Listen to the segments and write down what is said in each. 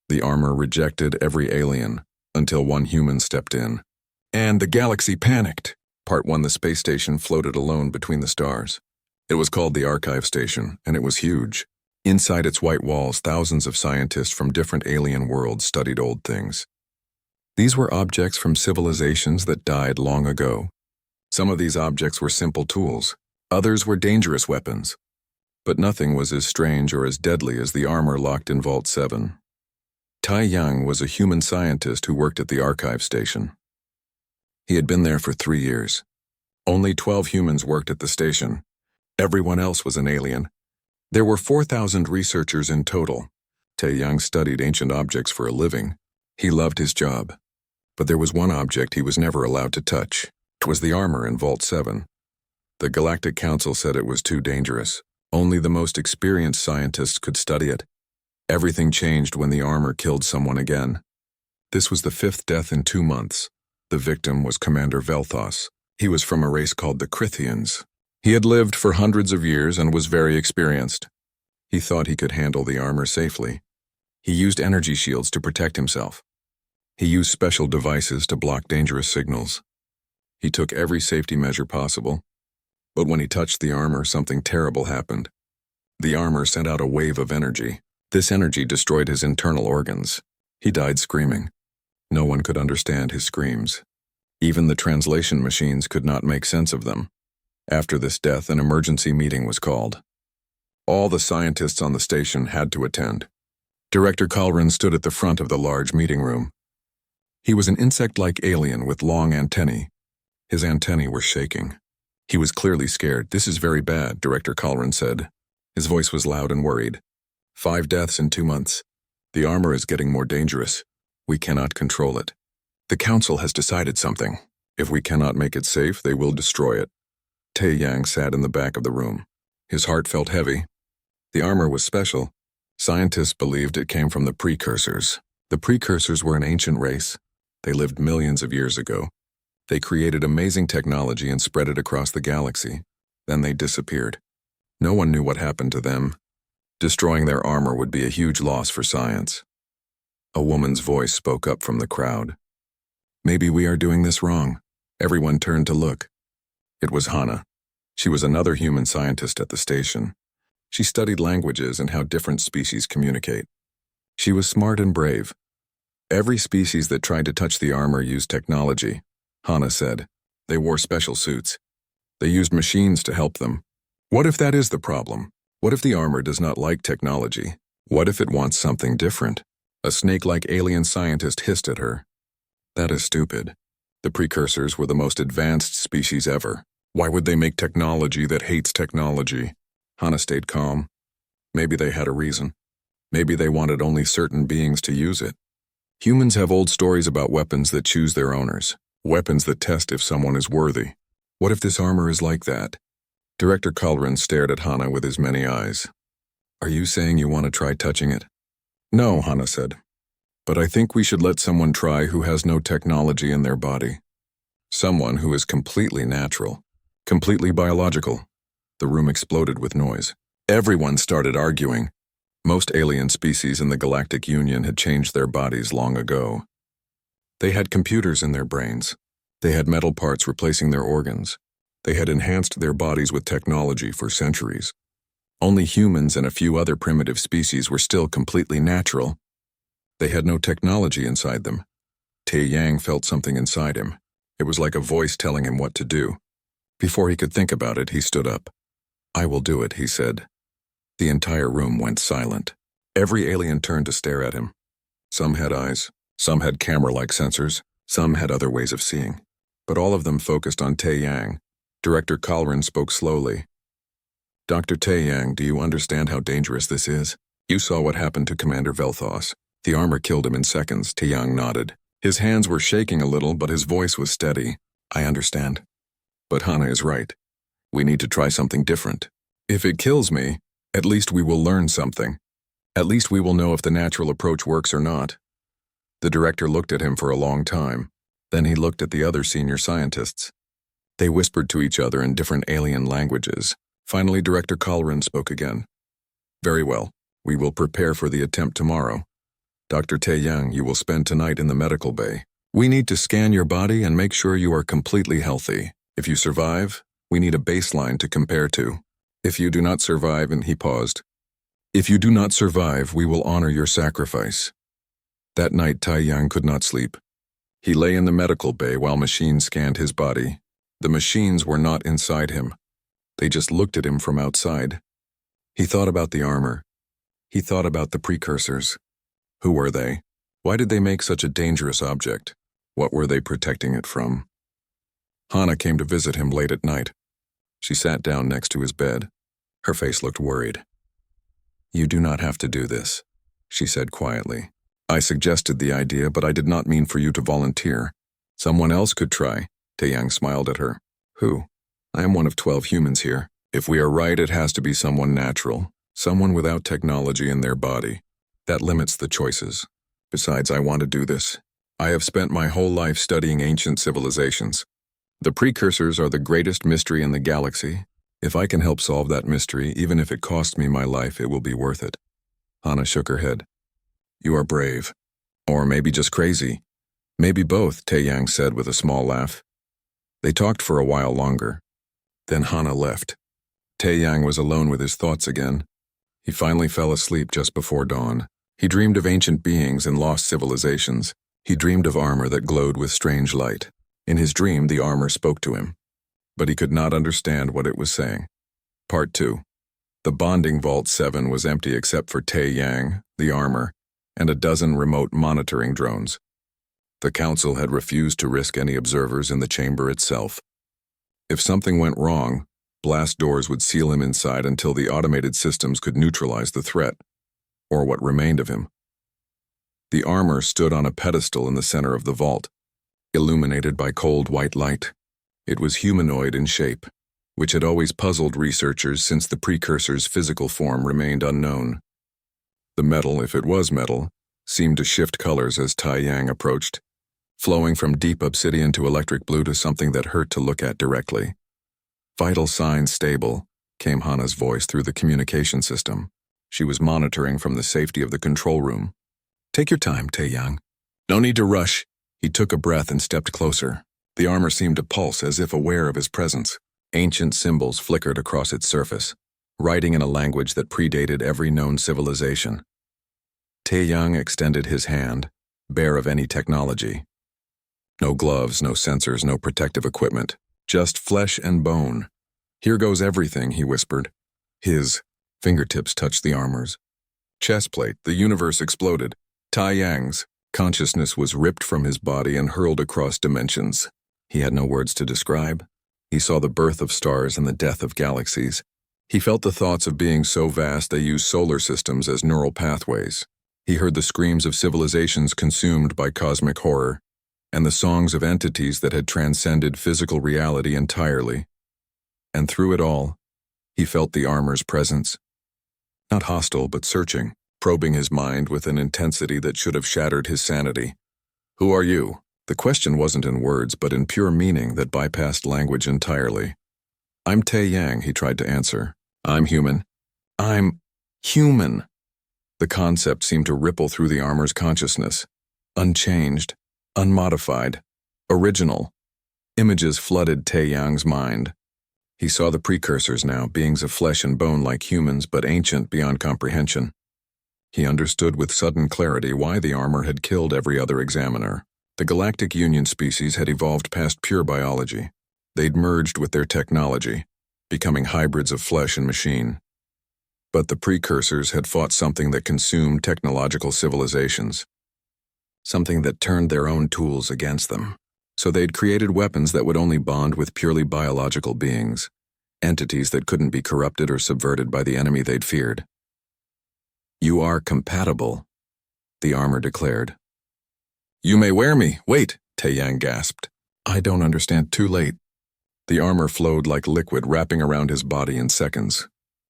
The armor rejected every alien, until one human stepped in. And the galaxy panicked. Part 1. The space station floated alone between the stars. It was called the Archive Station, and it was huge. Inside its white walls, thousands of scientists from different alien worlds studied old things. These were objects from civilizations that died long ago. Some of these objects were simple tools. Others were dangerous weapons. But nothing was as strange or as deadly as the armor locked in Vault 7. Tai Yang was a human scientist who worked at the Archive Station. He had been there for 3 years. Only 12 humans worked at the station. Everyone else was an alien. There were 4,000 researchers in total. Tai Yang studied ancient objects for a living. He loved his job. But there was one object he was never allowed to touch. It was the armor in Vault 7. The Galactic Council said it was too dangerous. Only the most experienced scientists could study it. Everything changed when the armor killed someone again. This was the 5th death in 2 months. The victim was Commander Velthos. He was from a race called the Crithians. He had lived for hundreds of years and was very experienced. He thought he could handle the armor safely. He used energy shields to protect himself. He used special devices to block dangerous signals. He took every safety measure possible. But when he touched the armor, something terrible happened. The armor sent out a wave of energy. This energy destroyed his internal organs. He died screaming. No one could understand his screams. Even the translation machines could not make sense of them. After this death, an emergency meeting was called. All the scientists on the station had to attend. Director Kalrin stood at the front of the large meeting room. He was an insect-like alien with long antennae. His antennae were shaking. He was clearly scared. "This is very bad," Director Kalrin said. His voice was loud and worried. 5 deaths in 2 months. The armor is getting more dangerous. We cannot control it. The Council has decided something. If we cannot make it safe, they will destroy it. Tai Yang sat in the back of the room. His heart felt heavy. The armor was special. Scientists believed it came from the precursors. The precursors were an ancient race. They lived millions of years ago. They created amazing technology and spread it across the galaxy. Then they disappeared. No one knew what happened to them. Destroying their armor would be a huge loss for science. A woman's voice spoke up from the crowd. "Maybe we are doing this wrong." Everyone turned to look. It was Hannah. She was another human scientist at the station. She studied languages and how different species communicate. She was smart and brave. Every species that tried to touch the armor used technology, Hannah said. They wore special suits. They used machines to help them. What if that is the problem? What if the armor does not like technology? What if it wants something different? A snake-like alien scientist hissed at her. That is stupid. The precursors were the most advanced species ever. Why would they make technology that hates technology? Hannah stayed calm. Maybe they had a reason. Maybe they wanted only certain beings to use it. Humans have old stories about weapons that choose their owners. Weapons that test if someone is worthy. What if this armor is like that? Director Kalrin stared at Hannah with his many eyes. Are you saying you want to try touching it? No, Hannah said. But I think we should let someone try who has no technology in their body. Someone who is completely natural, completely biological. The room exploded with noise. Everyone started arguing. Most alien species in the Galactic Union had changed their bodies long ago. They had computers in their brains. They had metal parts replacing their organs. They had enhanced their bodies with technology for centuries. Only humans and a few other primitive species were still completely natural. They had no technology inside them. Tai Yang felt something inside him. It was like a voice telling him what to do. Before he could think about it, he stood up. I will do it, he said. The entire room went silent. Every alien turned to stare at him. Some had eyes, some had camera-like sensors, some had other ways of seeing. But all of them focused on Tai Yang. Director Kalrin spoke slowly. Dr. Tai Yang, do you understand how dangerous this is? You saw what happened to Commander Velthos. The armor killed him in seconds. Tai Yang nodded. His hands were shaking a little, but his voice was steady. I understand. But Hannah is right. We need to try something different. If it kills me, at least we will learn something. At least we will know if the natural approach works or not. The director looked at him for a long time. Then he looked at the other senior scientists. They whispered to each other in different alien languages. Finally, Director Kalrin spoke again. Very well. We will prepare for the attempt tomorrow. Dr. Taeyang, you will spend tonight in the medical bay. We need to scan your body and make sure you are completely healthy. If you survive, we need a baseline to compare to. If you do not survive," and he paused. "If you do not survive, we will honor your sacrifice." That night, Taeyang could not sleep. He lay in the medical bay while machines scanned his body. The machines were not inside him. They just looked at him from outside. He thought about the armor. He thought about the precursors. Who were they? Why did they make such a dangerous object? What were they protecting it from? Hana came to visit him late at night. She sat down next to his bed. Her face looked worried. "You do not have to do this," she said quietly. "I suggested the idea, but I did not mean for you to volunteer. Someone else could try." Taeyang smiled at her. "Who? I am one of 12 humans here. If we are right, it has to be someone natural, someone without technology in their body. That limits the choices. Besides, I want to do this. I have spent my whole life studying ancient civilizations. The precursors are the greatest mystery in the galaxy. If I can help solve that mystery, even if it costs me my life, it will be worth it." Hana shook her head. "You are brave. Or maybe just crazy. Maybe both," Taeyang said with a small laugh. They talked for a while longer. Then Hana left. Taeyang was alone with his thoughts again. He finally fell asleep just before dawn. He dreamed of ancient beings and lost civilizations. He dreamed of armor that glowed with strange light. In his dream, the armor spoke to him, but he could not understand what it was saying. Part 2. The bonding Vault 7 was empty except for Taeyang, the armor, and a dozen remote monitoring drones. The council had refused to risk any observers in the chamber itself. If something went wrong, blast doors would seal him inside until the automated systems could neutralize the threat, or what remained of him. The armor stood on a pedestal in the center of the vault, illuminated by cold white light. It was humanoid in shape, which had always puzzled researchers since the precursor's physical form remained unknown. The metal, if it was metal, seemed to shift colors as Taeyang approached, flowing from deep obsidian to electric blue to something that hurt to look at directly. "Vital signs stable," came Hana's voice through the communication system. She was monitoring from the safety of the control room. "Take your time, Taeyang. No need to rush." He took a breath and stepped closer. The armor seemed to pulse as if aware of his presence. Ancient symbols flickered across its surface, writing in a language that predated every known civilization. Taeyang extended his hand, bare of any technology. No gloves, no sensors, no protective equipment, just flesh and bone. "Here goes everything," he whispered. His fingertips touched the armor's chest plate. The universe exploded. Taeyang's consciousness was ripped from his body and hurled across dimensions. He had no words to describe. He saw the birth of stars and the death of galaxies. He felt the thoughts of being so vast they used solar systems as neural pathways. He heard the screams of civilizations consumed by cosmic horror, and the songs of entities that had transcended physical reality entirely. And through it all, he felt the armor's presence. Not hostile, but searching, probing his mind with an intensity that should have shattered his sanity. "Who are you?" The question wasn't in words, but in pure meaning that bypassed language entirely. "I'm Taeyang," he tried to answer. "I'm human. I'm human." The concept seemed to ripple through the armor's consciousness. Unchanged, unmodified, original. Images flooded Taeyang's mind. He saw the precursors now, beings of flesh and bone like humans, but ancient beyond comprehension. He understood with sudden clarity why the armor had killed every other examiner. The Galactic Union species had evolved past pure biology. They'd merged with their technology, becoming hybrids of flesh and machine. But the precursors had fought something that consumed technological civilizations, something that turned their own tools against them. So they'd created weapons that would only bond with purely biological beings, entities that couldn't be corrupted or subverted by the enemy they'd feared. "You are compatible," the armor declared. "You may wear me. Wait," Taeyang gasped. "I don't understand. Too late." The armor flowed like liquid, wrapping around his body in seconds.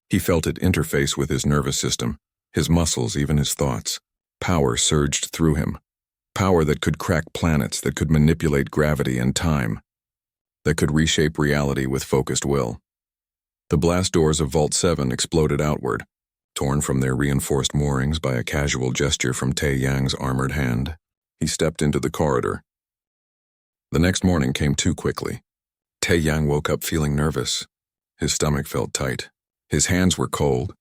He felt it interface with his nervous system, his muscles, even his thoughts. Power surged through him. Power that could crack planets, that could manipulate gravity and time, that could reshape reality with focused will. The blast doors of Vault 7 exploded outward. torn from their reinforced moorings by a casual gesture from Tae-Yang's armored hand. He stepped into the corridor. The next morning came too quickly. Tae-Yang woke up feeling nervous. His stomach felt tight. His hands were cold,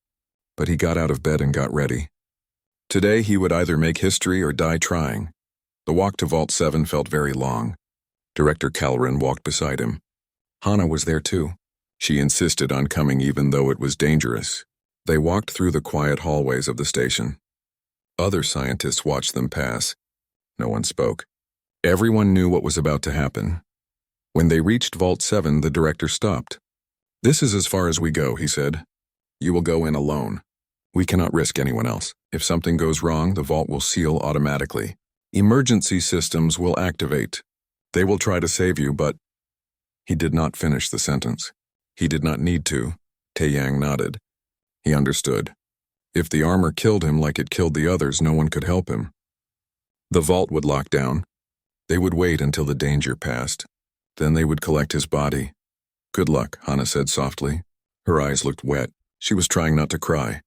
but he got out of bed and got ready. Today he would either make history or die trying. The walk to Vault 7 felt very long. Director Calrin walked beside him. Hana was there too. She insisted on coming even though it was dangerous. They walked through the quiet hallways of the station. Other scientists watched them pass. No one spoke. Everyone knew what was about to happen. When they reached Vault 7, the director stopped. "This is as far as we go," he said. "You will go in alone. We cannot risk anyone else. If something goes wrong, the vault will seal automatically. Emergency systems will activate. They will try to save you, but—" He did not finish the sentence. He did not need to. Tae-Yang nodded. He understood. If the armor killed him like it killed the others, no one could help him. The vault would lock down. They would wait until the danger passed. Then they would collect his body. "Good luck," Hana said softly. Her eyes looked wet. She was trying not to cry.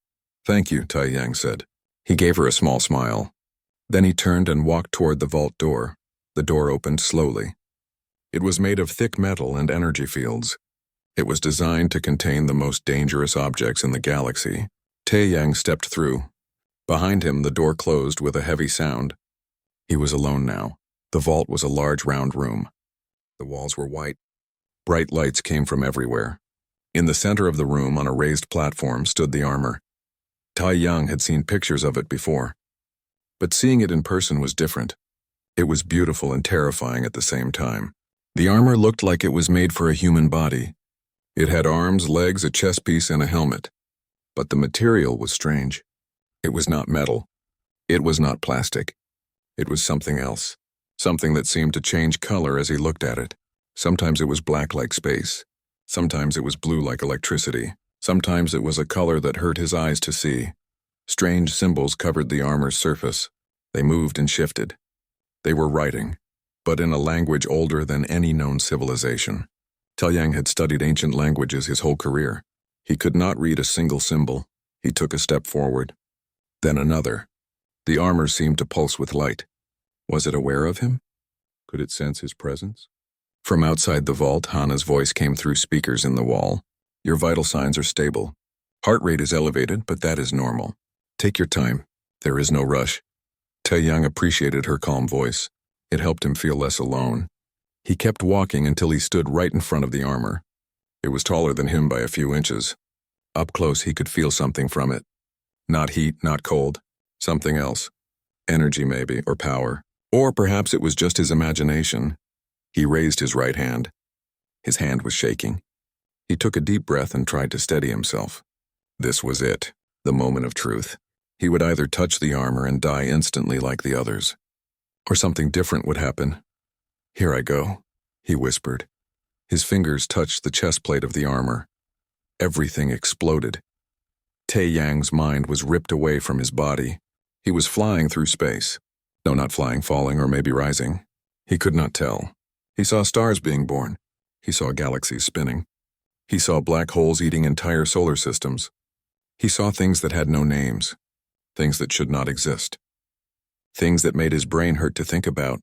"Thank you," Tae-Yang said. He gave her a small smile. Then he turned and walked toward the vault door. The door opened slowly. It was made of thick metal and energy fields. It was designed to contain the most dangerous objects in the galaxy. Tae-Yang stepped through. Behind him, the door closed with a heavy sound. He was alone now. The vault was a large round room. The walls were white. Bright lights came from everywhere. In the center of the room, on a raised platform, stood the armor. Tae-Yang had seen pictures of it before. But seeing it in person was different. It was beautiful and terrifying at the same time. The armor looked like it was made for a human body. It had arms, legs, a chest piece, and a helmet. But the material was strange. It was not metal. It was not plastic. It was something else. Something that seemed to change color as he looked at it. Sometimes it was black like space. Sometimes it was blue like electricity. Sometimes it was a color that hurt his eyes to see. Strange symbols covered the armor's surface. They moved and shifted. They were writing, but in a language older than any known civilization. Tae-Yang had studied ancient languages his whole career. He could not read a single symbol. He took a step forward. Then another. The armor seemed to pulse with light. Was it aware of him? Could it sense his presence? From outside the vault, Hana's voice came through speakers in the wall. "Your vital signs are stable. Heart rate is elevated, but that is normal. Take your time. There is no rush." Tae-Yang appreciated her calm voice. It helped him feel less alone. He kept walking until he stood right in front of the armor. It was taller than him by a few inches. Up close, he could feel something from it. Not heat, not cold. Something else. Energy maybe, or power. Or perhaps it was just his imagination. He raised his right hand. His hand was shaking. He took a deep breath and tried to steady himself. This was it, the moment of truth. He would either touch the armor and die instantly like the others, or something different would happen. "Here I go," he whispered. His fingers touched the chest plate of the armor. Everything exploded. Tae-Yang's mind was ripped away from his body. He was flying through space. No, not flying, falling, or maybe rising. He could not tell. He saw stars being born. He saw galaxies spinning. He saw black holes eating entire solar systems. He saw things that had no names. Things that should not exist. Things that made his brain hurt to think about.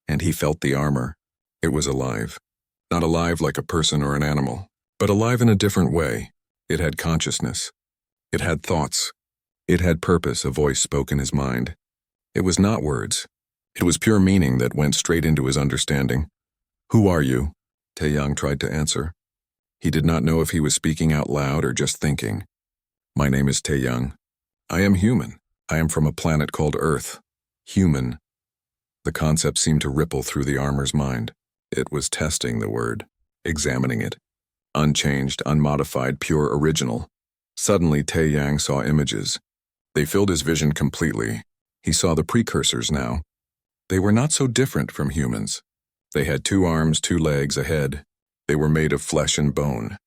And he felt the armor. It was alive. Not alive like a person or an animal, but alive in a different way. It had consciousness. It had thoughts. It had purpose, a voice spoke in his mind. It was not words. It was pure meaning that went straight into his understanding. "Who are you?" Tae-Yang tried to answer. He did not know if he was speaking out loud or just thinking. "My name is Tae-Yang. I am human. I am from a planet called Earth. Human." The concept seemed to ripple through the armor's mind. It was testing the word, examining it. Unchanged, unmodified, pure original. Suddenly, Tae-Yang saw images. They filled his vision completely. He saw the precursors now. They were not so different from humans. They had 2 arms, 2 legs, a head. They were made of flesh and bone.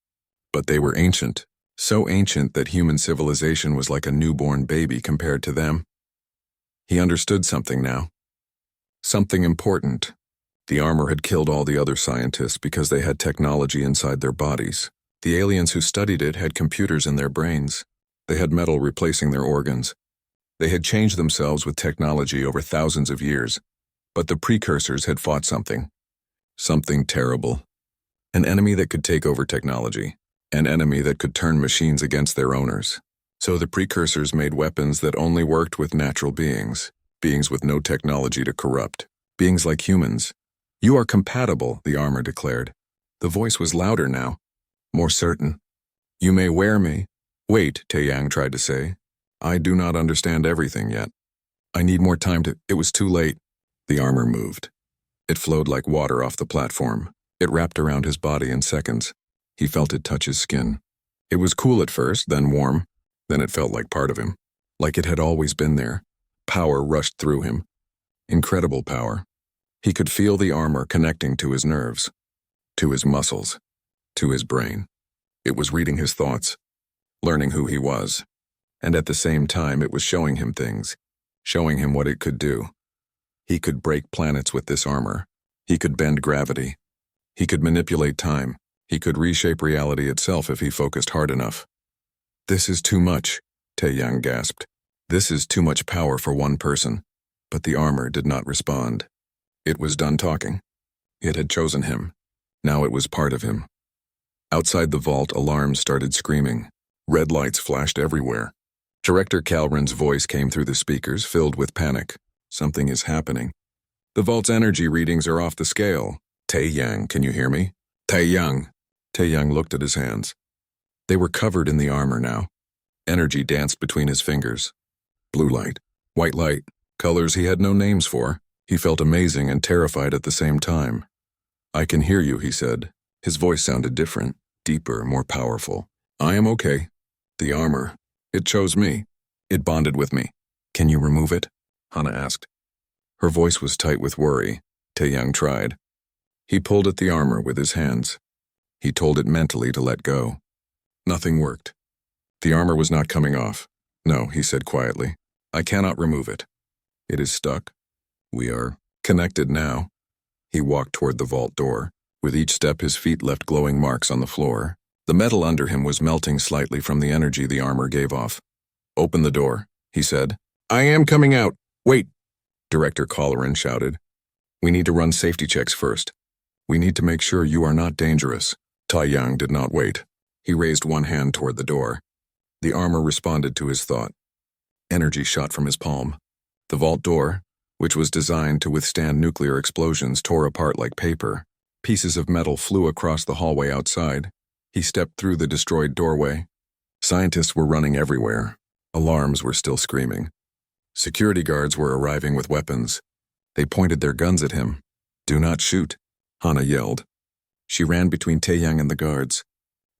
But they were ancient, so ancient that human civilization was like a newborn baby compared to them. He understood something now. Something important. The armor had killed all the other scientists because they had technology inside their bodies. The aliens who studied it had computers in their brains. They had metal replacing their organs. They had changed themselves with technology over thousands of years, but the precursors had fought something. Something terrible. An enemy that could take over technology. An enemy that could turn machines against their owners. So the precursors made weapons that only worked with natural beings. Beings with no technology to corrupt. Beings like humans. "You are compatible," the armor declared. The voice was louder now. More certain. "You may wear me." "Wait," Taeyang tried to say. "I do not understand everything yet. I need more time to—" It was too late. The armor moved. It flowed like water off the platform. It wrapped around his body in seconds. He felt it touch his skin. It was cool at first, then warm. Then it felt like part of him. Like it had always been there. Power rushed through him. Incredible power. He could feel the armor connecting to his nerves. To his muscles. To his brain. It was reading his thoughts. Learning who he was. And at the same time, it was showing him things. Showing him what it could do. He could break planets with this armor. He could bend gravity. He could manipulate time. He could reshape reality itself if he focused hard enough. "This is too much," Taeyang gasped. "This is too much power for one person." But the armor did not respond. It was done talking. It had chosen him. Now it was part of him. Outside the vault, alarms started screaming. Red lights flashed everywhere. Director Calrin's voice came through the speakers, filled with panic. "Something is happening. The vault's energy readings are off the scale. Taeyang, can you hear me? Taeyang." Taeyang looked at his hands. They were covered in the armor now. Energy danced between his fingers. Blue light, white light, colors he had no names for. He felt amazing and terrified at the same time. "I can hear you," he said. His voice sounded different, deeper, more powerful. "I am okay. The armor, it chose me. It bonded with me. Can you remove it?" Hana asked. Her voice was tight with worry. Taeyang tried. He pulled at the armor with his hands. He told it mentally to let go. Nothing worked. The armor was not coming off. "No," he said quietly. "I cannot remove it. It is stuck. We are connected now." He walked toward the vault door. With each step, his feet left glowing marks on the floor. The metal under him was melting slightly from the energy the armor gave off. "Open the door," he said. "I am coming out. Wait," Director Calrin shouted. "We need to run safety checks first. We need to make sure you are not dangerous." Taeyang did not wait. He raised one hand toward the door. The armor responded to his thought. Energy shot from his palm. The vault door, which was designed to withstand nuclear explosions, tore apart like paper. Pieces of metal flew across the hallway outside. He stepped through the destroyed doorway. Scientists were running everywhere. Alarms were still screaming. Security guards were arriving with weapons. They pointed their guns at him. "Do not shoot," Hana yelled. She ran between Taeyang and the guards.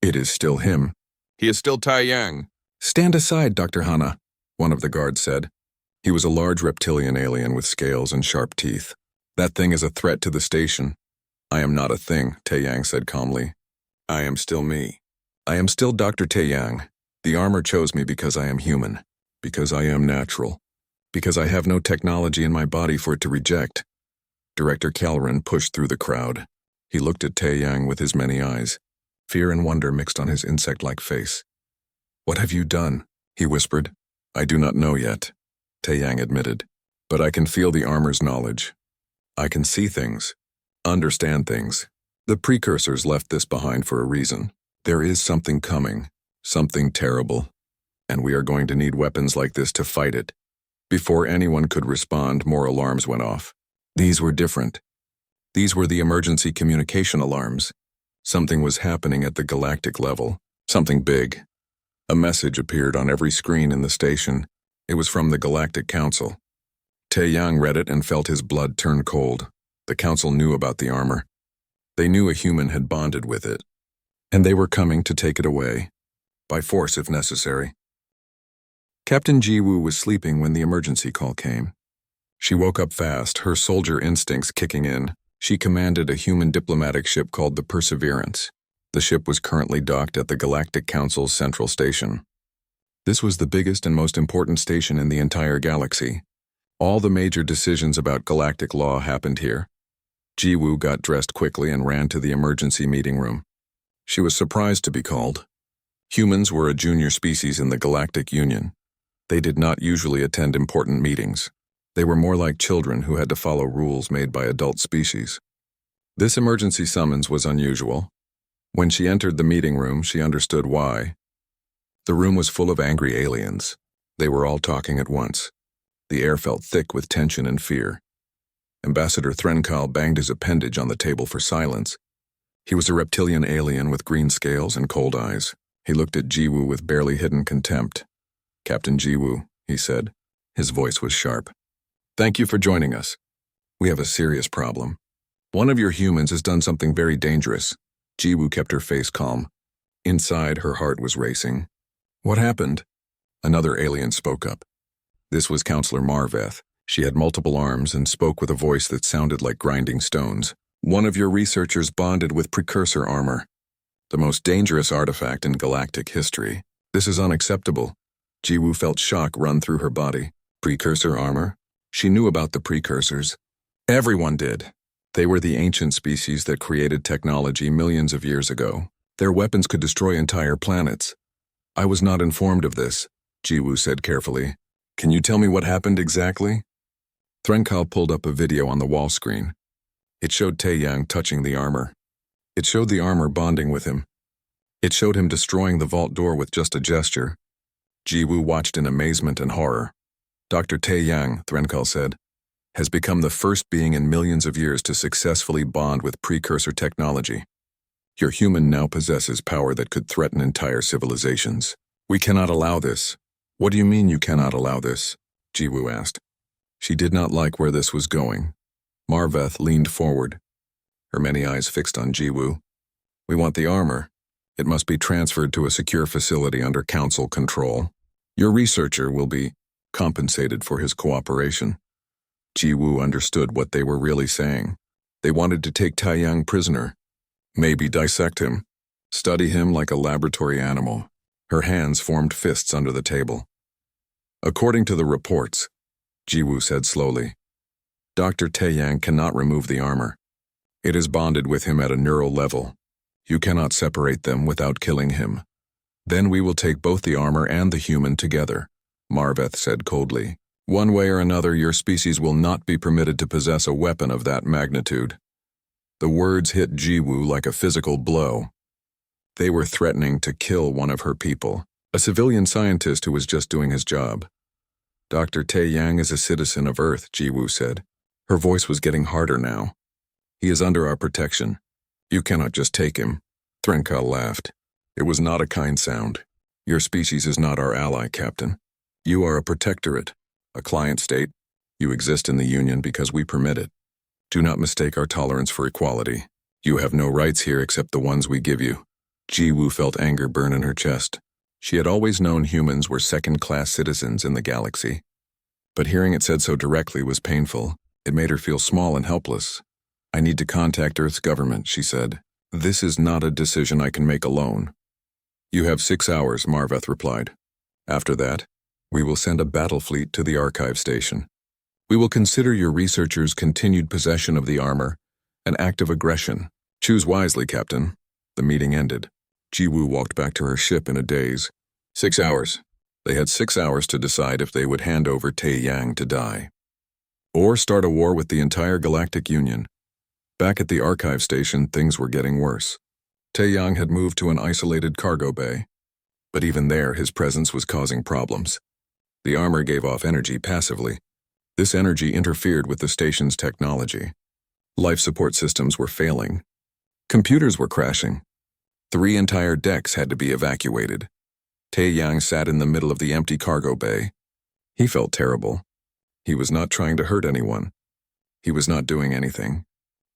"It is still him. He is still Taeyang." "Stand aside, Dr. Hana," one of the guards said. He was a large reptilian alien with scales and sharp teeth. "That thing is a threat to the station." "I am not a thing," Taeyang said calmly. "I am still me. I am still Dr. Taeyang. The armor chose me because I am human. Because I am natural. Because I have no technology in my body for it to reject." Director Calrin pushed through the crowd. He looked at Taeyang with his many eyes. Fear and wonder mixed on his insect-like face. "What have you done?" he whispered. "I do not know yet," Taeyang admitted. "But I can feel the armor's knowledge. I can see things. Understand things. The precursors left this behind for a reason. There is something coming. Something terrible. And we are going to need weapons like this to fight it." Before anyone could respond, more alarms went off. These were different. These were the emergency communication alarms. Something was happening at the galactic level. Something big. A message appeared on every screen in the station. It was from the Galactic Council. Taeyang read it and felt his blood turn cold. The council knew about the armor. They knew a human had bonded with it. And they were coming to take it away. By force if necessary. Captain Jiwoo was sleeping when the emergency call came. She woke up fast, her soldier instincts kicking in. She commanded a human diplomatic ship called the Perseverance. The ship was currently docked at the Galactic Council's central station. This was the biggest and most important station in the entire galaxy. All the major decisions about galactic law happened here. Jiwoo got dressed quickly and ran to the emergency meeting room. She was surprised to be called. Humans were a junior species in the Galactic Union. They did not usually attend important meetings. They were more like children who had to follow rules made by adult species. This emergency summons was unusual. When she entered the meeting room, she understood why. The room was full of angry aliens. They were all talking at once. The air felt thick with tension and fear. Ambassador Threnkal banged his appendage on the table for silence. He was a reptilian alien with green scales and cold eyes. He looked at Jiwoo with barely hidden contempt. "Captain Jiwoo," he said. His voice was sharp. "Thank you for joining us. We have a serious problem. One of your humans has done something very dangerous." Jiwoo kept her face calm. Inside, her heart was racing. "What happened?" Another alien spoke up. This was Counselor Marveth. She had multiple arms and spoke with a voice that sounded like grinding stones. "One of your researchers bonded with precursor armor. The most dangerous artifact in galactic history. This is unacceptable." Jiwoo felt shock run through her body. Precursor armor? She knew about the precursors. Everyone did. They were the ancient species that created technology millions of years ago. Their weapons could destroy entire planets. "I was not informed of this," Jiwoo said carefully. "Can you tell me what happened exactly?" Threnkal pulled up a video on the wall screen. It showed Taeyang touching the armor. It showed the armor bonding with him. It showed him destroying the vault door with just a gesture. Jiwoo watched in amazement and horror. "Dr. Taeyang," Threnkal said, "has become the first being in millions of years to successfully bond with precursor technology. Your human now possesses power that could threaten entire civilizations. We cannot allow this." "What do you mean you cannot allow this?" Jiwoo asked. She did not like where this was going. Marveth leaned forward, her many eyes fixed on Jiwoo. "We want the armor. It must be transferred to a secure facility under council control. Your researcher will be compensated for his cooperation." Jiwoo understood what they were really saying. They wanted to take Taeyang prisoner, maybe dissect him, study him like a laboratory animal. Her hands formed fists under the table. "According to the reports," Jiwoo said slowly, "Dr. Taeyang cannot remove the armor. It is bonded with him at a neural level. You cannot separate them without killing him. Then we will take both the armor and the human together," Marveth said coldly. "One way or another, your species will not be permitted to possess a weapon of that magnitude." The words hit Jiwoo like a physical blow. They were threatening to kill one of her people, a civilian scientist who was just doing his job. "Dr. Taeyang is a citizen of Earth," Jiwoo said. Her voice was getting harder now. "He is under our protection. You cannot just take him." Threnkal laughed. It was not a kind sound. "Your species is not our ally, Captain. You are a protectorate, a client state. You exist in the Union because we permit it. Do not mistake our tolerance for equality. You have no rights here except the ones we give you." Jiwoo felt anger burn in her chest. She had always known humans were second-class citizens in the galaxy. But hearing it said so directly was painful. It made her feel small and helpless. "I need to contact Earth's government," she said. "This is not a decision I can make alone." "You have 6 hours," Marveth replied. "After that, we will send a battle fleet to the archive station. We will consider your researchers' continued possession of the armor an act of aggression. Choose wisely, Captain." The meeting ended. Jiwoo walked back to her ship in a daze. 6 hours. They had 6 hours to decide if they would hand over Taeyang to die, or start a war with the entire Galactic Union. Back at the archive station, things were getting worse. Taeyang had moved to an isolated cargo bay, but even there his presence was causing problems. The armor gave off energy passively. This energy interfered with the station's technology. Life support systems were failing. Computers were crashing. 3 entire decks had to be evacuated. Taeyang sat in the middle of the empty cargo bay. He felt terrible. He was not trying to hurt anyone. He was not doing anything.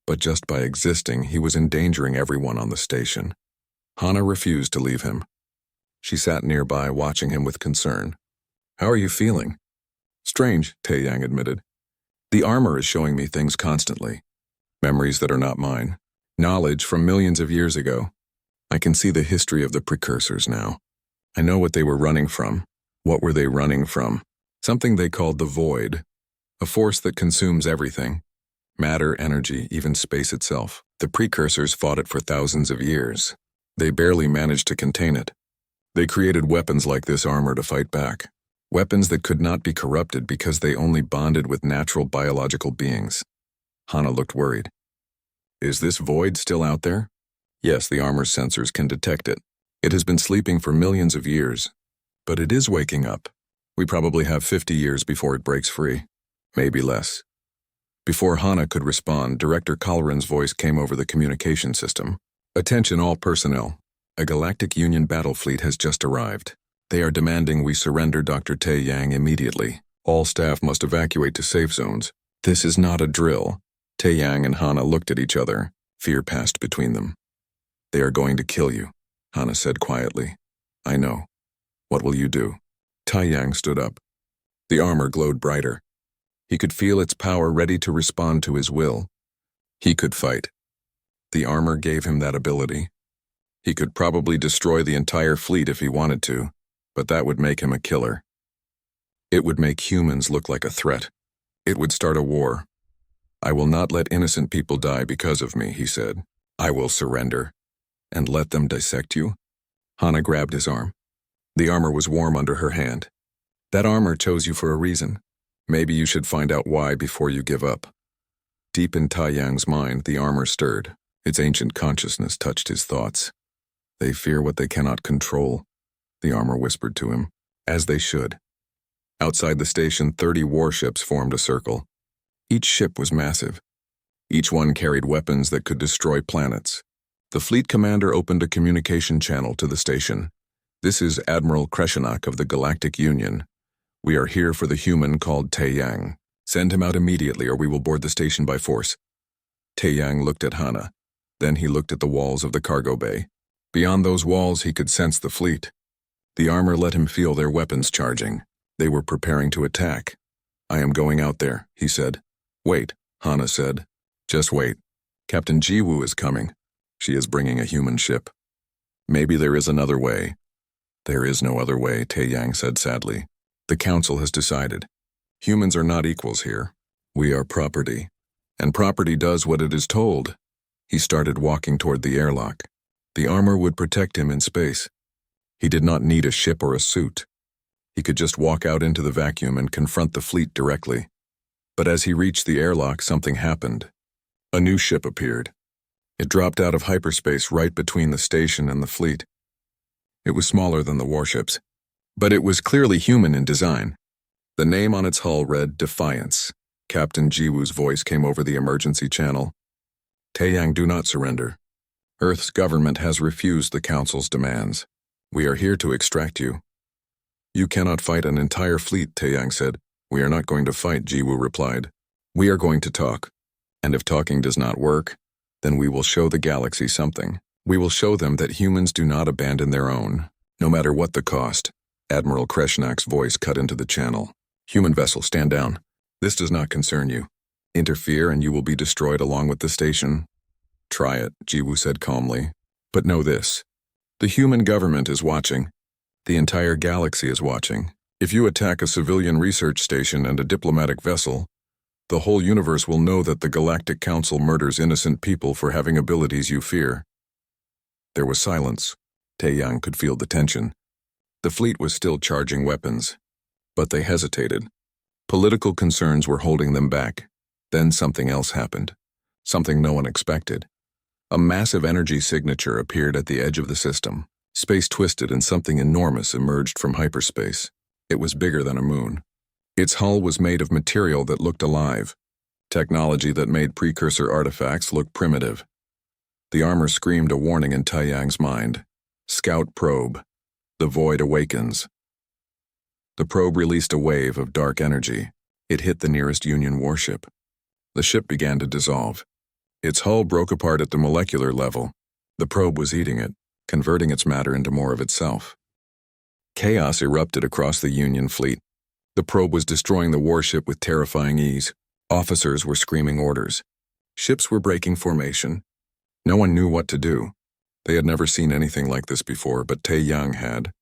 But just by existing, he was endangering everyone on the station. Hana refused to leave him. She sat nearby, watching him with concern. "How are you feeling?" "Strange," Taeyang admitted. "The armor is showing me things constantly. Memories that are not mine. Knowledge from millions of years ago. I can see the history of the precursors now. I know what they were running from. What were they running from? Something they called the void. A force that consumes everything. Matter, energy, even space itself. The precursors fought it for thousands of years. They barely managed to contain it. They created weapons like this armor to fight back. Weapons that could not be corrupted because they only bonded with natural biological beings. Hana looked worried. Is this void still out there? Yes, the armor's sensors can detect it. It has been sleeping for millions of years. But it is waking up. We probably have 50 years before it breaks free. Maybe less. Before Hana could respond, Director Colleran's voice came over the communication system. Attention all personnel. A Galactic Union battle fleet has just arrived. They are demanding we surrender Dr. Tae Yang immediately. All staff must evacuate to safe zones. This is not a drill. Tae Yang and Hana looked at each other. Fear passed between them. They are going to kill you, Hana said quietly. I know. What will you do? Tae Yang stood up. The armor glowed brighter. He could feel its power ready to respond to his will. He could fight. The armor gave him that ability. He could probably destroy the entire fleet if he wanted to, but that would make him a killer. It would make humans look like a threat. It would start a war. I will not let innocent people die because of me, he said. I will surrender. And let them dissect you? Hana grabbed his arm. The armor was warm under her hand. That armor chose you for a reason. Maybe you should find out why before you give up. Deep in Tae Yang's mind, the armor stirred. Its ancient consciousness touched his thoughts. They fear what they cannot control, the armor whispered to him, as they should. Outside the station, 30 warships formed a circle. Each ship was massive. Each one carried weapons that could destroy planets. The fleet commander opened a communication channel to the station. This is Admiral Kreshenak of the Galactic Union. We are here for the human called Tae Yang. Send him out immediately or we will board the station by force. Tae Yang looked at Hana. Then he looked at the walls of the cargo bay. Beyond those walls he could sense the fleet. The armor let him feel their weapons charging. They were preparing to attack. I am going out there, he said. Wait, Hana said. Just wait. Captain Jiwoo is coming. She is bringing a human ship. Maybe there is another way. There is no other way, Tae Yang said sadly. The council has decided. Humans are not equals here. We are property. And property does what it is told. He started walking toward the airlock. The armor would protect him in space. He did not need a ship or a suit. He could just walk out into the vacuum and confront the fleet directly. But as he reached the airlock, something happened. A new ship appeared. It dropped out of hyperspace right between the station and the fleet. It was smaller than the warships, but it was clearly human in design. The name on its hull read Defiance. Captain Jiwoo's voice came over the emergency channel. Tae Yang, do not surrender. Earth's government has refused the Council's demands. We are here to extract you. You cannot fight an entire fleet, Tae Yang said. We are not going to fight, Jiwoo replied. We are going to talk. And if talking does not work, then we will show the galaxy something. We will show them that humans do not abandon their own, no matter what the cost. Admiral Kreshenak's voice cut into the channel. Human vessel, stand down. This does not concern you. Interfere and you will be destroyed along with the station. Try it, Jiwoo said calmly. But know this. The human government is watching. The entire galaxy is watching. If you attack a civilian research station and a diplomatic vessel, the whole universe will know that the Galactic Council murders innocent people for having abilities you fear. There was silence. Tae Yang could feel the tension. The fleet was still charging weapons, but they hesitated. Political concerns were holding them back. Then something else happened. Something no one expected. A massive energy signature appeared at the edge of the system. Space twisted and something enormous emerged from hyperspace. It was bigger than a moon. Its hull was made of material that looked alive, technology that made precursor artifacts look primitive. The armor screamed a warning in Tae Yang's mind. Scout probe. The void awakens. The probe released a wave of dark energy. It hit the nearest Union warship. The ship began to dissolve. Its hull broke apart at the molecular level. The probe was eating it, converting its matter into more of itself. Chaos erupted across the Union fleet. The probe was destroying the warship with terrifying ease. Officers were screaming orders. Ships were breaking formation. No one knew what to do. They had never seen anything like this before, but Tae Yang had.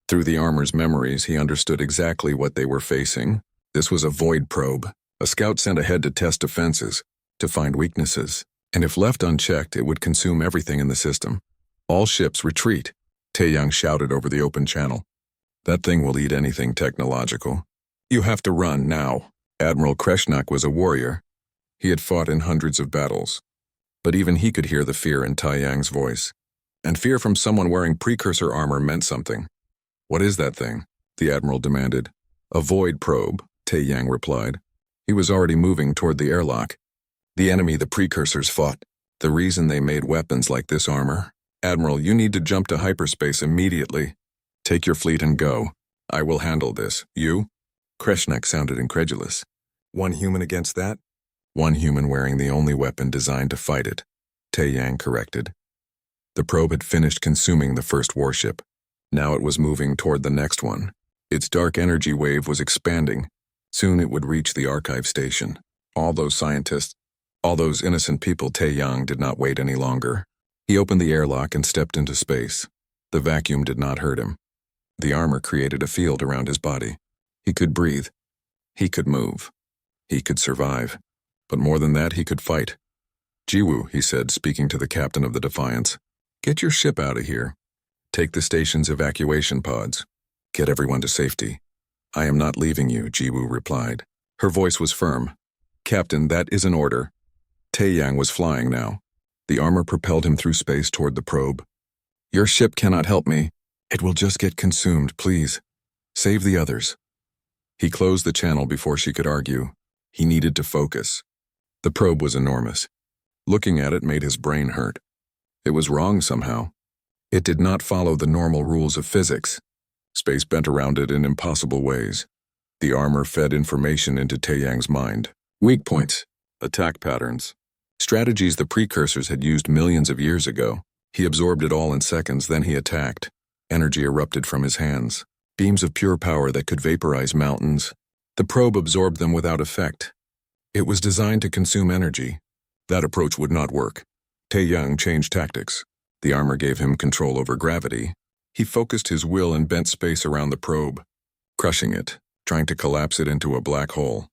Through the armor's memories, he understood exactly what they were facing. This was a void probe, a scout sent ahead to test defenses, to find weaknesses, and if left unchecked, it would consume everything in the system. All ships retreat. Taeyang shouted over the open channel. That thing will eat anything technological. You have to run now. Admiral Kreshnak was a warrior. He had fought in hundreds of battles. But even he could hear the fear in Taeyang's voice. And fear from someone wearing precursor armor meant something. What is that thing? The Admiral demanded. A void probe, Taeyang replied. He was already moving toward the airlock. The enemy the precursors fought. The reason they made weapons like this armor. Admiral, you need to jump to hyperspace immediately. Take your fleet and go. I will handle this. You? Kreshnak sounded incredulous. One human against that? One human wearing the only weapon designed to fight it, Taeyang corrected. The probe had finished consuming the first warship. Now it was moving toward the next one. Its dark energy wave was expanding. Soon it would reach the archive station. All those scientists, all those innocent people, Taeyang did not wait any longer. He opened the airlock and stepped into space. The vacuum did not hurt him. The armor created a field around his body. He could breathe. He could move. He could survive. But more than that, he could fight. Jiwoo, he said, speaking to the captain of the Defiance. Get your ship out of here. Take the station's evacuation pods. Get everyone to safety. I am not leaving you, Jiwoo replied. Her voice was firm. Captain, that is an order. Taeyang was flying now. The armor propelled him through space toward the probe. Your ship cannot help me. It will just get consumed, please. Save the others. He closed the channel before she could argue. He needed to focus. The probe was enormous. Looking at it made his brain hurt. It was wrong somehow. It did not follow the normal rules of physics. Space bent around it in impossible ways. The armor fed information into Taeyang's mind. Weak points, attack patterns, strategies the precursors had used millions of years ago. He absorbed it all in seconds, then he attacked. Energy erupted from his hands. Beams of pure power that could vaporize mountains. The probe absorbed them without effect. It was designed to consume energy. That approach would not work. Taeyang changed tactics. The armor gave him control over gravity. He focused his will and bent space around the probe, crushing it, trying to collapse it into a black hole.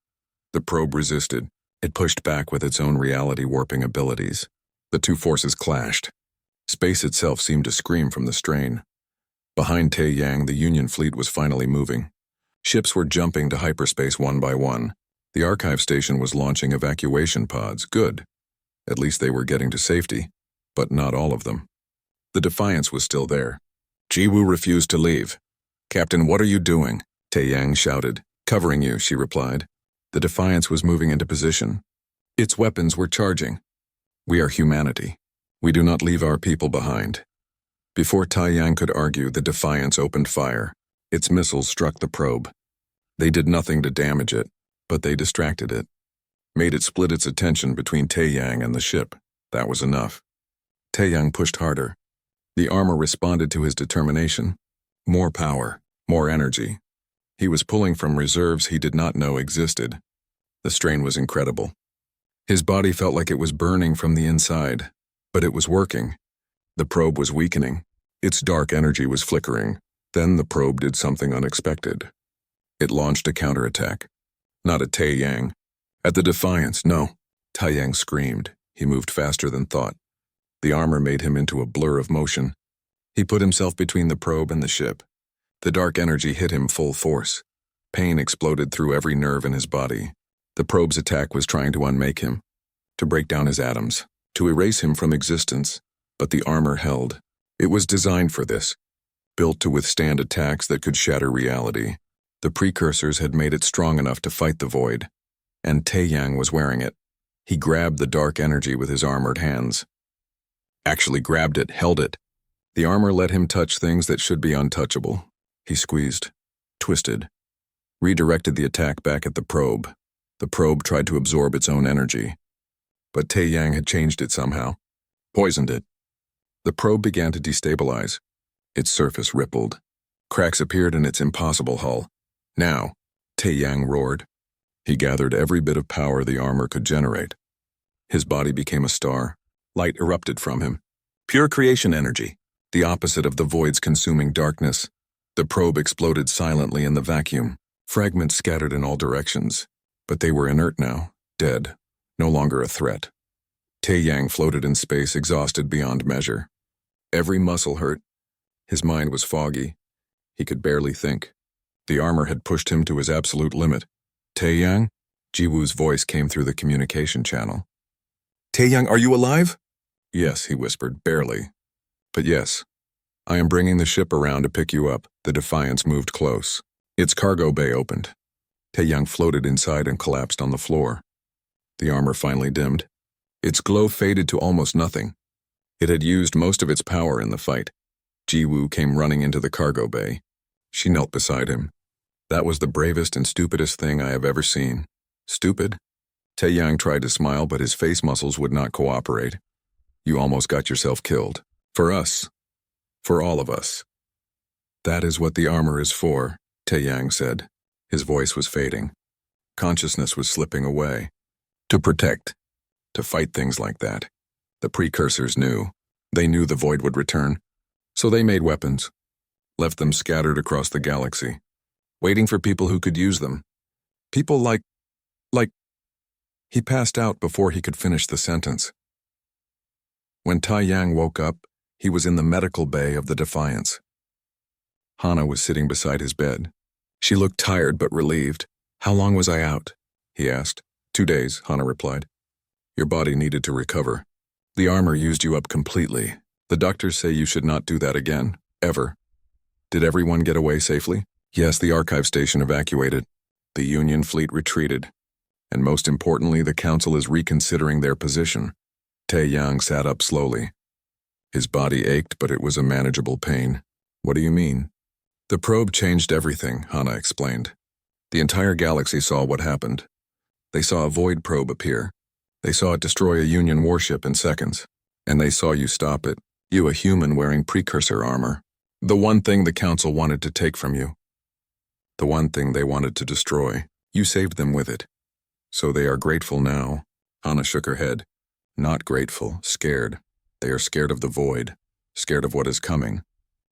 The probe resisted. It pushed back with its own reality-warping abilities. The two forces clashed. Space itself seemed to scream from the strain. Behind Taeyang, the Union fleet was finally moving. Ships were jumping to hyperspace one by one. The archive station was launching evacuation pods. Good. At least they were getting to safety. But not all of them. The Defiance was still there. Jiwoo refused to leave. Captain, what are you doing? Taeyang shouted. Covering you, she replied. The Defiance was moving into position. Its weapons were charging. We are humanity. We do not leave our people behind. Before Taeyang could argue, the Defiance opened fire. Its missiles struck the probe. They did nothing to damage it, but they distracted it. Made it split its attention between Taeyang and the ship. That was enough. Taeyang pushed harder. The armor responded to his determination. More power, more energy. He was pulling from reserves he did not know existed. The strain was incredible. His body felt like it was burning from the inside, but it was working. The probe was weakening. Its dark energy was flickering. Then the probe did something unexpected. It launched a counterattack. Not at Taeyang. At the Defiance, no. Taeyang screamed. He moved faster than thought. The armor made him into a blur of motion. He put himself between the probe and the ship. The dark energy hit him full force. Pain exploded through every nerve in his body. The probe's attack was trying to unmake him, to break down his atoms, to erase him from existence. But the armor held. It was designed for this, built to withstand attacks that could shatter reality. The precursors had made it strong enough to fight the void, and Taeyang was wearing it. He grabbed the dark energy with his armored hands. Actually grabbed it, held it. The armor let him touch things that should be untouchable. He squeezed, twisted, redirected the attack back at the probe. The probe tried to absorb its own energy. But Taeyang had changed it somehow, poisoned it. The probe began to destabilize. Its surface rippled. Cracks appeared in its impossible hull. Now, Taeyang roared. He gathered every bit of power the armor could generate. His body became a star. Light erupted from him. Pure creation energy, the opposite of the void's consuming darkness. The probe exploded silently in the vacuum. Fragments scattered in all directions. But they were inert now, dead, no longer a threat. Taeyang floated in space, exhausted beyond measure. Every muscle hurt. His mind was foggy. He could barely think. The armor had pushed him to his absolute limit. Taeyang? Jiwoo's voice came through the communication channel. Taeyang, are you alive? Yes, he whispered, barely. But yes. I am bringing the ship around to pick you up. The Defiance moved close. Its cargo bay opened. Taeyang floated inside and collapsed on the floor. The armor finally dimmed. Its glow faded to almost nothing. It had used most of its power in the fight. Jiwoo came running into the cargo bay. She knelt beside him. That was the bravest and stupidest thing I have ever seen. Stupid? Taeyang tried to smile, but his face muscles would not cooperate. You almost got yourself killed. For us. For all of us. That is what the armor is for, Taeyang said. His voice was fading. Consciousness was slipping away. To protect. To fight things like that. The precursors knew. They knew the void would return. So they made weapons. Left them scattered across the galaxy. Waiting for people who could use them. People like... He passed out before he could finish the sentence. When Taeyang woke up, he was in the medical bay of the Defiance. Hana was sitting beside his bed. She looked tired but relieved. How long was I out? He asked. 2 days, Hana replied. Your body needed to recover. The armor used you up completely. The doctors say you should not do that again, ever. Did everyone get away safely? Yes, the archive station evacuated. The Union fleet retreated. And most importantly, the Council is reconsidering their position. Taeyang sat up slowly. His body ached, but it was a manageable pain. What do you mean? The probe changed everything, Hana explained. The entire galaxy saw what happened. They saw a void probe appear. They saw it destroy a Union warship in seconds. And they saw you stop it. You, a human wearing precursor armor. The one thing the Council wanted to take from you. The one thing they wanted to destroy. You saved them with it. So they are grateful now. Hana shook her head. Not grateful, scared. They are scared of the void, scared of what is coming.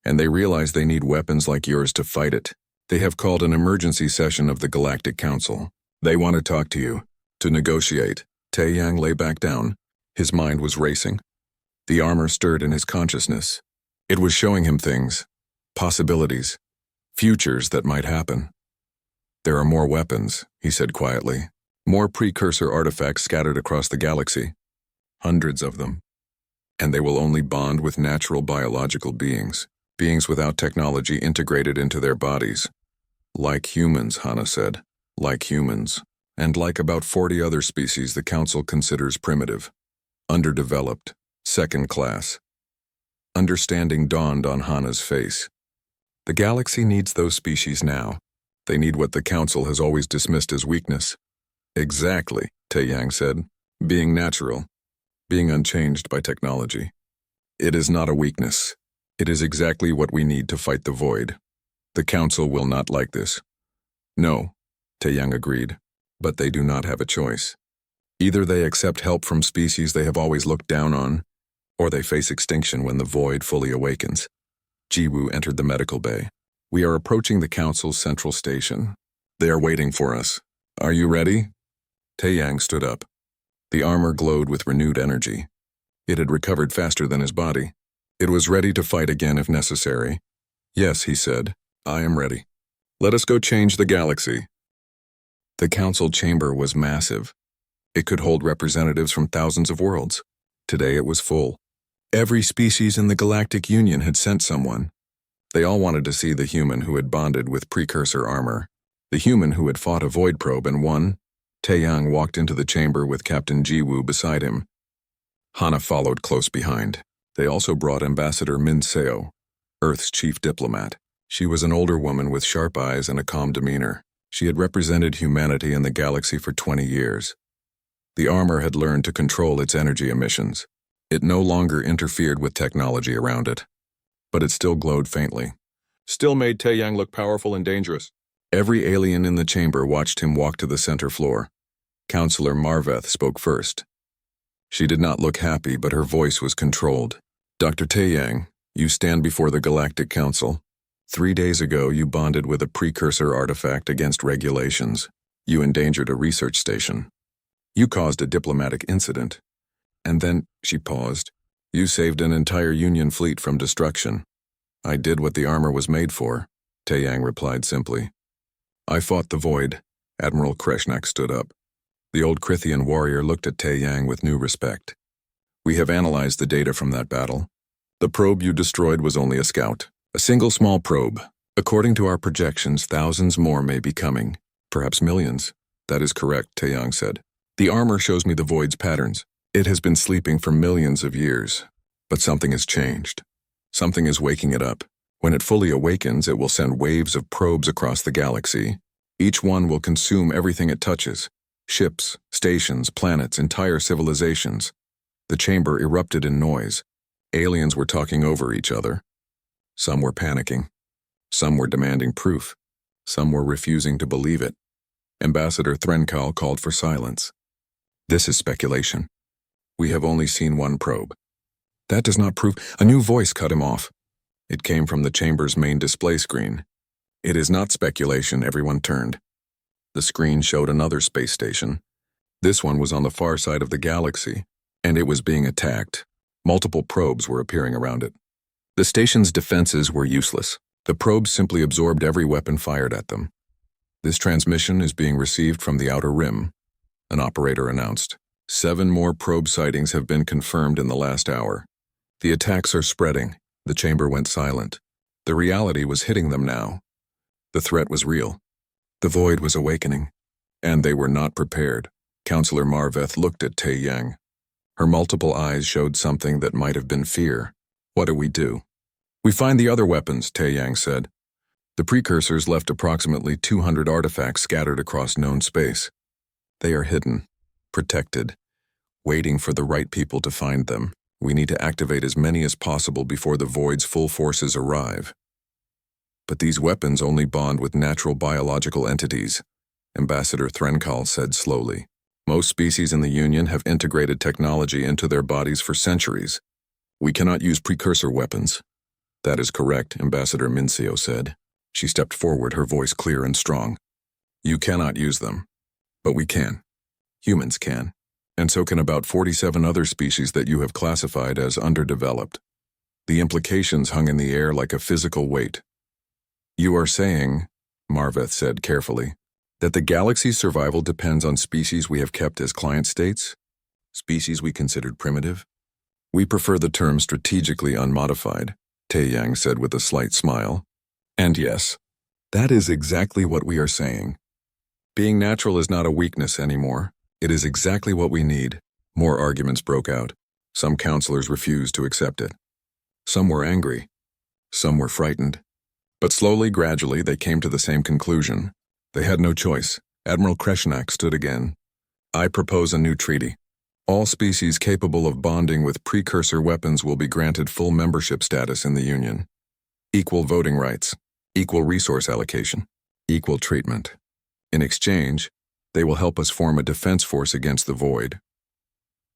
And they realize they need weapons like yours to fight it. They have called an emergency session of the Galactic Council. They want to talk to you, to negotiate. Taeyang lay back down. His mind was racing. The armor stirred in his consciousness. It was showing him things, possibilities, futures that might happen. There are more weapons, he said quietly. More precursor artifacts scattered across the galaxy. Hundreds of them. And they will only bond with natural biological beings, beings without technology integrated into their bodies. Like humans, Hana said. Like humans. And like about 40 other species the Council considers primitive. Underdeveloped. Second class. Understanding dawned on Hana's face. The galaxy needs those species now. They need what the Council has always dismissed as weakness. Exactly, Taeyang said. Being natural. Being unchanged by technology. It is not a weakness. It is exactly what we need to fight the void. The Council will not like this. No, Taeyang agreed, but they do not have a choice. Either they accept help from species they have always looked down on, or they face extinction when the void fully awakens. Jiwoo entered the medical bay. We are approaching the Council's central station. They are waiting for us. Are you ready? Taeyang stood up. The armor glowed with renewed energy. It had recovered faster than his body. It was ready to fight again if necessary. Yes, he said. I am ready. Let us go change the galaxy. The Council chamber was massive. It could hold representatives from thousands of worlds. Today it was full. Every species in the Galactic Union had sent someone. They all wanted to see the human who had bonded with precursor armor. The human who had fought a void probe and won. Taeyang walked into the chamber with Captain Jiwoo beside him. Hana followed close behind. They also brought Ambassador Min Seo, Earth's chief diplomat. She was an older woman with sharp eyes and a calm demeanor. She had represented humanity in the galaxy for 20 years. The armor had learned to control its energy emissions. It no longer interfered with technology around it. But it still glowed faintly. Still made Taeyang look powerful and dangerous. Every alien in the chamber watched him walk to the center floor. Counselor Marveth spoke first. She did not look happy, but her voice was controlled. Dr. Taeyang, you stand before the Galactic Council. 3 days ago, you bonded with a precursor artifact against regulations. You endangered a research station. You caused a diplomatic incident. And then, she paused, you saved an entire Union fleet from destruction. I did what the armor was made for, Taeyang replied simply. I fought the void. Admiral Kreshnak stood up. The old Krithian warrior looked at Taeyang with new respect. We have analyzed the data from that battle. The probe you destroyed was only a scout, a single small probe. According to our projections, thousands more may be coming, perhaps millions. That is correct, Taeyang said. The armor shows me the void's patterns. It has been sleeping for millions of years, but something has changed. Something is waking it up. When it fully awakens, it will send waves of probes across the galaxy. Each one will consume everything it touches. Ships, stations, planets, entire civilizations. The chamber erupted in noise. Aliens were talking over each other. Some were panicking. Some were demanding proof. Some were refusing to believe it. Ambassador Threnkal called for silence. This is speculation. We have only seen one probe. That does not prove. A new voice cut him off. It came from the chamber's main display screen. It is not speculation, everyone turned. The screen showed another space station. This one was on the far side of the galaxy, and it was being attacked. Multiple probes were appearing around it. The station's defenses were useless. The probes simply absorbed every weapon fired at them. This transmission is being received from the outer rim, an operator announced. 7 more probe sightings have been confirmed in the last hour. The attacks are spreading. The chamber went silent. The reality was hitting them now. The threat was real. The void was awakening. And they were not prepared. Counselor Marveth looked at Taeyang. Her multiple eyes showed something that might have been fear. What do we do? We find the other weapons, Taeyang said. The precursors left approximately 200 artifacts scattered across known space. They are hidden, protected, waiting for the right people to find them. We need to activate as many as possible before the void's full forces arrive. But these weapons only bond with natural biological entities, Ambassador Threnkal said slowly. Most species in the Union have integrated technology into their bodies for centuries. We cannot use precursor weapons. That is correct, Ambassador Mincio said. She stepped forward, her voice clear and strong. You cannot use them, but we can. Humans can, and so can about 47 other species that you have classified as underdeveloped. The implications hung in the air like a physical weight. You are saying, Marveth said carefully, that the galaxy's survival depends on species we have kept as client states? Species we considered primitive? We prefer the term strategically unmodified, Taeyang said with a slight smile. And yes, that is exactly what we are saying. Being natural is not a weakness anymore. It is exactly what we need. More arguments broke out. Some counselors refused to accept it. Some were angry. Some were frightened. But slowly, gradually, they came to the same conclusion. They had no choice. Admiral Kreshnak stood again. I propose a new treaty. All species capable of bonding with precursor weapons will be granted full membership status in the Union. Equal voting rights, equal resource allocation, equal treatment. In exchange, they will help us form a defense force against the void.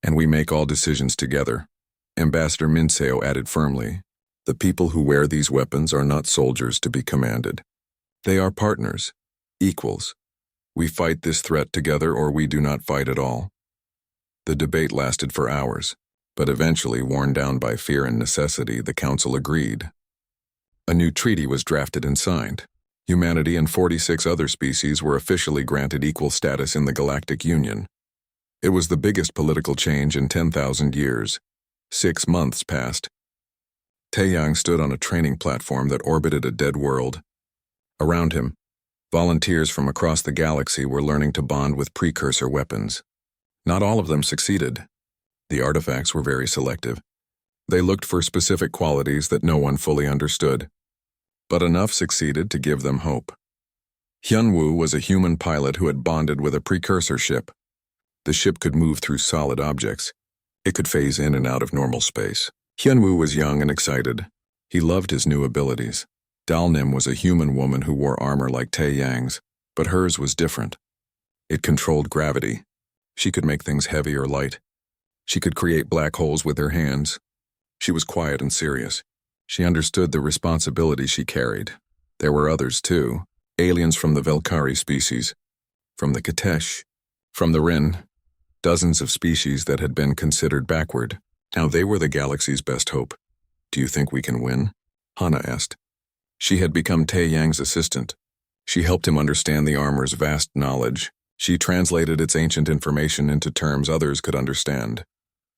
And we make all decisions together. Ambassador Mincio added firmly, the people who wear these weapons are not soldiers to be commanded. They are partners, equals. We fight this threat together or we do not fight at all. The debate lasted for hours, but eventually, worn down by fear and necessity, the council agreed. A new treaty was drafted and signed. Humanity and 46 other species were officially granted equal status in the Galactic Union. It was the biggest political change in 10,000 years. 6 months passed. Taeyang stood on a training platform that orbited a dead world. Around him, volunteers from across the galaxy were learning to bond with precursor weapons. Not all of them succeeded. The artifacts were very selective. They looked for specific qualities that no one fully understood. But enough succeeded to give them hope. Hyunwoo was a human pilot who had bonded with a precursor ship. The ship could move through solid objects. It could phase in and out of normal space. Hyunwoo was young and excited. He loved his new abilities. Dalnim was a human woman who wore armor like Taeyang's, but hers was different. It controlled gravity. She could make things heavy or light. She could create black holes with her hands. She was quiet and serious. She understood the responsibility she carried. There were others too, aliens from the Velkari species, from the Katesh, from the Rin, dozens of species that had been considered backward. Now they were the galaxy's best hope. Do you think we can win? Hana asked. She had become Tae Yang's assistant. She helped him understand the armor's vast knowledge. She translated its ancient information into terms others could understand.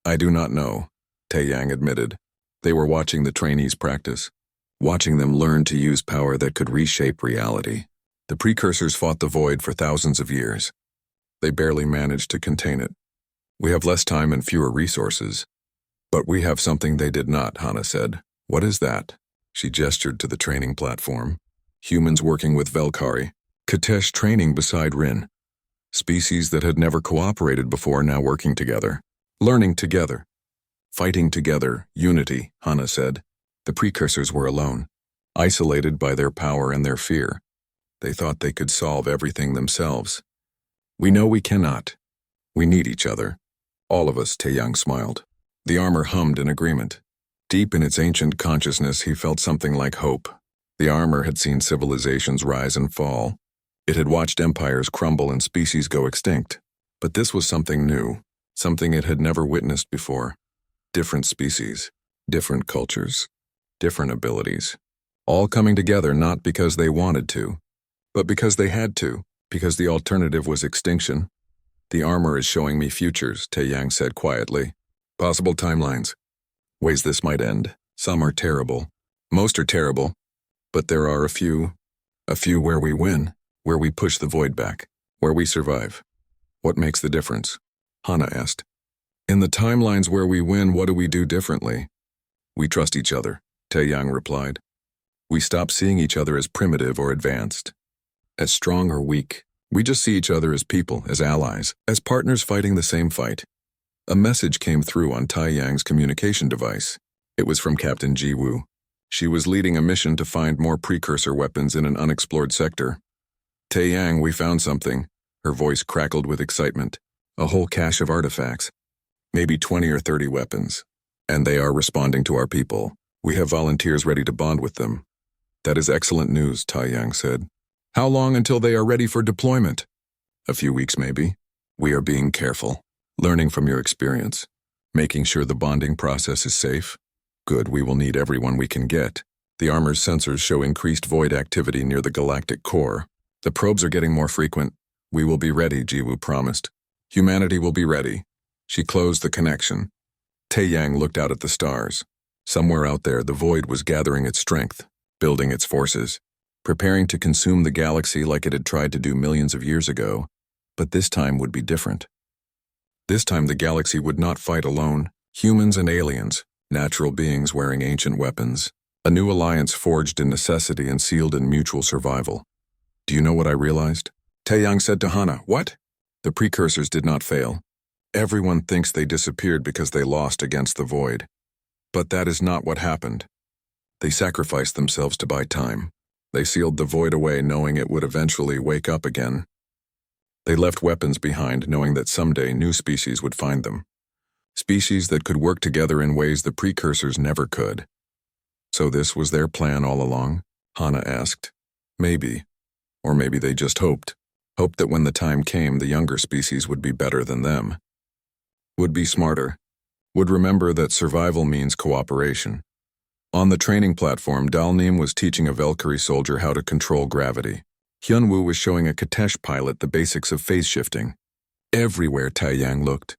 I do not know, Tae Yang admitted. They were watching the trainees practice, watching them learn to use power that could reshape reality. The precursors fought the void for thousands of years. They barely managed to contain it. We have less time and fewer resources. But we have something they did not, Hana said. What is that? She gestured to the training platform. Humans working with Velkari. Katesh training beside Rin. Species that had never cooperated before now working together. Learning together. Fighting together, unity, Hana said. The precursors were alone, isolated by their power and their fear. They thought they could solve everything themselves. We know we cannot. We need each other. All of us, Tae Yang smiled. The armor hummed in agreement. Deep in its ancient consciousness, he felt something like hope. The armor had seen civilizations rise and fall. It had watched empires crumble and species go extinct. But this was something new, something it had never witnessed before. Different species, different cultures, different abilities. All coming together not because they wanted to, but because they had to, because the alternative was extinction. The armor is showing me futures, Tae Yang said quietly. Possible timelines. Ways this might end. Some are terrible. Most are terrible. But there are a few where we win, where we push the void back, where we survive. What makes the difference? Hana asked. In the timelines where we win, what do we do differently? We trust each other, Tae Yang replied. We stop seeing each other as primitive or advanced, as strong or weak. We just see each other as people, as allies, as partners fighting the same fight. A message came through on Tae Yang's communication device. It was from Captain Ji Woo. She was leading a mission to find more precursor weapons in an unexplored sector. Tae Yang, we found something. Her voice crackled with excitement. A whole cache of artifacts. Maybe 20 or 30 weapons. And they are responding to our people. We have volunteers ready to bond with them. That is excellent news, Tae Yang said. How long until they are ready for deployment? A few weeks, maybe. We are being careful, learning from your experience, making sure the bonding process is safe. Good, we will need everyone we can get. The armor's sensors show increased void activity near the galactic core. The probes are getting more frequent. We will be ready, Jiwoo promised. Humanity will be ready. She closed the connection. Tae Yang looked out at the stars. Somewhere out there, the void was gathering its strength, building its forces, preparing to consume the galaxy like it had tried to do millions of years ago. But this time would be different. This time the galaxy would not fight alone. Humans and aliens, natural beings wearing ancient weapons. A new alliance forged in necessity and sealed in mutual survival. Do you know what I realized? Tae Yang said to Hana, what? The precursors did not fail. Everyone thinks they disappeared because they lost against the void. But that is not what happened. They sacrificed themselves to buy time. They sealed the void away knowing it would eventually wake up again. They left weapons behind knowing that someday new species would find them. Species that could work together in ways the precursors never could. So this was their plan all along? Hana asked. Maybe. Or maybe they just hoped. Hoped that when the time came, the younger species would be better than them. Would be smarter. Would remember that survival means cooperation. On the training platform, Dalneem was teaching a Valkyrie soldier how to control gravity. Hyunwoo was showing a Katesh pilot the basics of phase shifting. Everywhere Tae Yang looked,